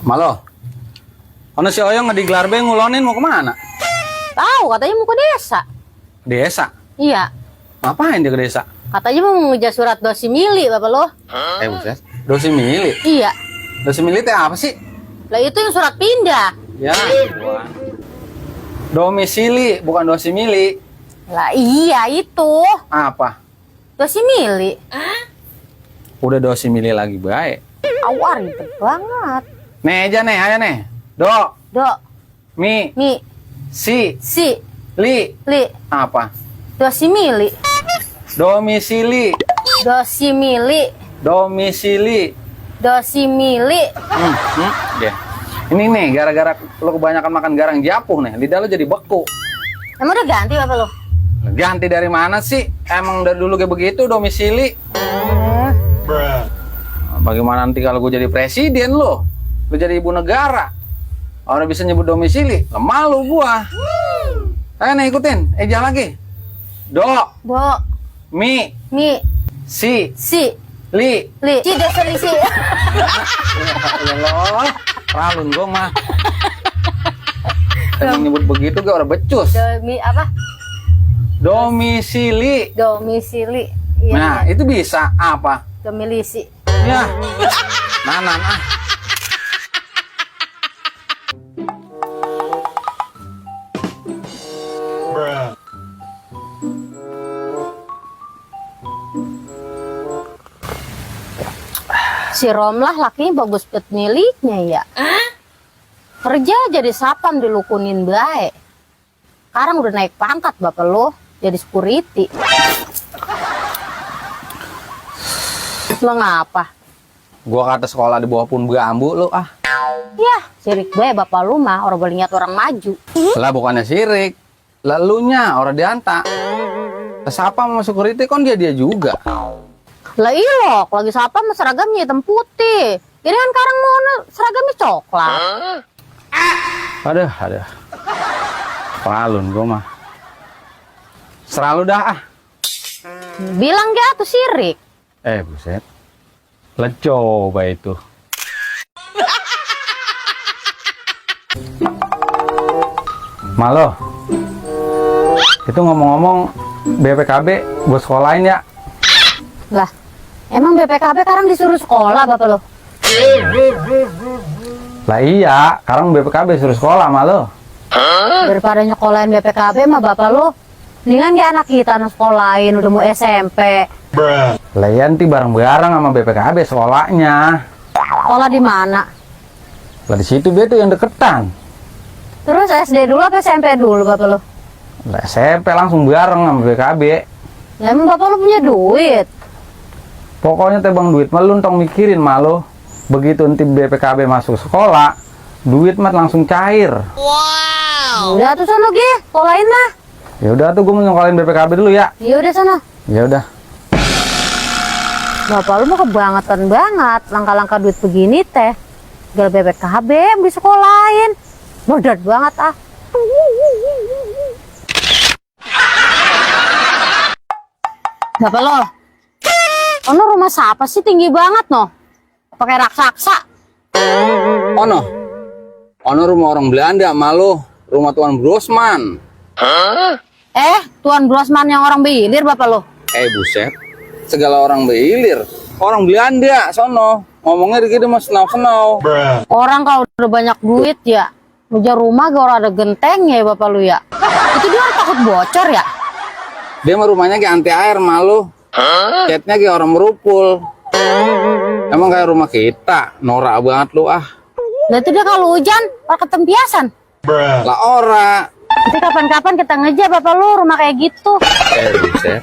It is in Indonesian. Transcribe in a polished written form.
Malo. Ono si Oyong ngedigelar be ngulonin mau kemana? Tahu, katanya mau ke desa. Desa. Iya, Ngapain dia ke desa? katanya mau mengejar surat dosimili, Bapak lo. Buset. Dosimili. Iya. Dosimili teh apa sih? Lah itu yang surat pindah. Ya, bukan. Domisili, bukan dosimili. Lah iya itu. Apa? Dosimili. Udah dosimili lagi baik. Awar ribet banget. Nih aja nih, ayo nih. Do, Dok, mi, mi, si, si, li. li, Apa? dosimili. Domisili. Dosimili. Domisili. Dosimili. Ya. Ini nih, gara-gara lo kebanyakan makan garang japuh nih, lidah lo jadi beku. Emang udah ganti Bapak lo? Ganti dari mana sih? Emang dari dulu kayak begitu domisili. Bagaimana nanti kalau gue jadi presiden lo jadi ibu negara, orang bisa nyebut domisili, malu gua. Ayo nih ikutin, jangan lagi. Do, Dok, mi, mi, si, si, li. li. Si dosimili. Ya Allah, kalun gua mah. Emang nyebut begitu gak orang becus. Domi apa? Domisili. Domisili. Iya. Nah, itu bisa apa? Domilisi. Ya, nanan ah. Si Romlah lakinya bagus bet miliknya ya. Kerja jadi sapam dilukunin baik. Sekarang udah naik pangkat Bapak lo jadi security. Lo ngapa? Gua kata sekolah di bawah pun bambu lu ah. Ya, sirik bae Bapak lu mah orang boleh lihat orang maju. Lah bukannya sirik. Lalunya orang dianta. Siapa mau security kan dia juga. Lah ilok, lagi sapam mah seragamnya hitam putih. Ini kan sekarang mau seragamnya coklat. Aduh. Palun gua mah. Seralu dah ah. Bilang dia tuh sirik. Buset. Lah coba itu. Malo. Itu ngomong-ngomong BPKB gue sekolahin ya. Lah, emang BPKB sekarang disuruh sekolah Bapak lo? Lah iya, sekarang BPKB suruh sekolah malo. Daripada nyekolahin BPKB mah Bapak lo mendingan ya anak kita anak sekolahin udah mau SMP. Lah iya nanti bareng-bareng sama BPKB sekolahnya. Sekolah di mana? Lah di situ dia tuh yang deketan. Terus SD dulu apa SMP dulu Bapak lo? Lah SMP langsung bareng sama BPKB. Ya emang Bapak lo punya duit? Pokoknya tebang duit mah lu tong mikirin malo. Begitu nanti BPKB masuk sekolah, duit mah langsung cair. Udah tuh sono Ge, sekolahin lah. Ya udah tuh gue mau nyokolain BPKB dulu ya. Ya udah sono. Ya udah. Bapak lu mah kebangetan banget langkah-langkah duit begini teh. Gal BPKB bisa sekolahin. Bodoh banget ah. Bapak lo. Ono rumah siapa sih tinggi banget no? Pakai raksasa. Ono rumah orang Belanda malo, rumah Tuan Brosman. Tuan Brosman yang orang bilir Bapak lo. Buset. Segala orang beilir. Orang Belanda sono. Ngomongnya dikit mas senau-senau. Orang kalau udah banyak duit ya, punya rumah gak ada genteng ya Bapak lu ya. Itu dia orang takut bocor ya. Dia mah rumahnya kayak anti air malu. Catnya kayak orang merupul. Emang kayak rumah kita. Norak banget lu ah. Nah itu dia kalau hujan pakai ketempiasan. Lah ora. Nanti kapan-kapan kita ngejar Bapak lu rumah kayak gitu. Buset.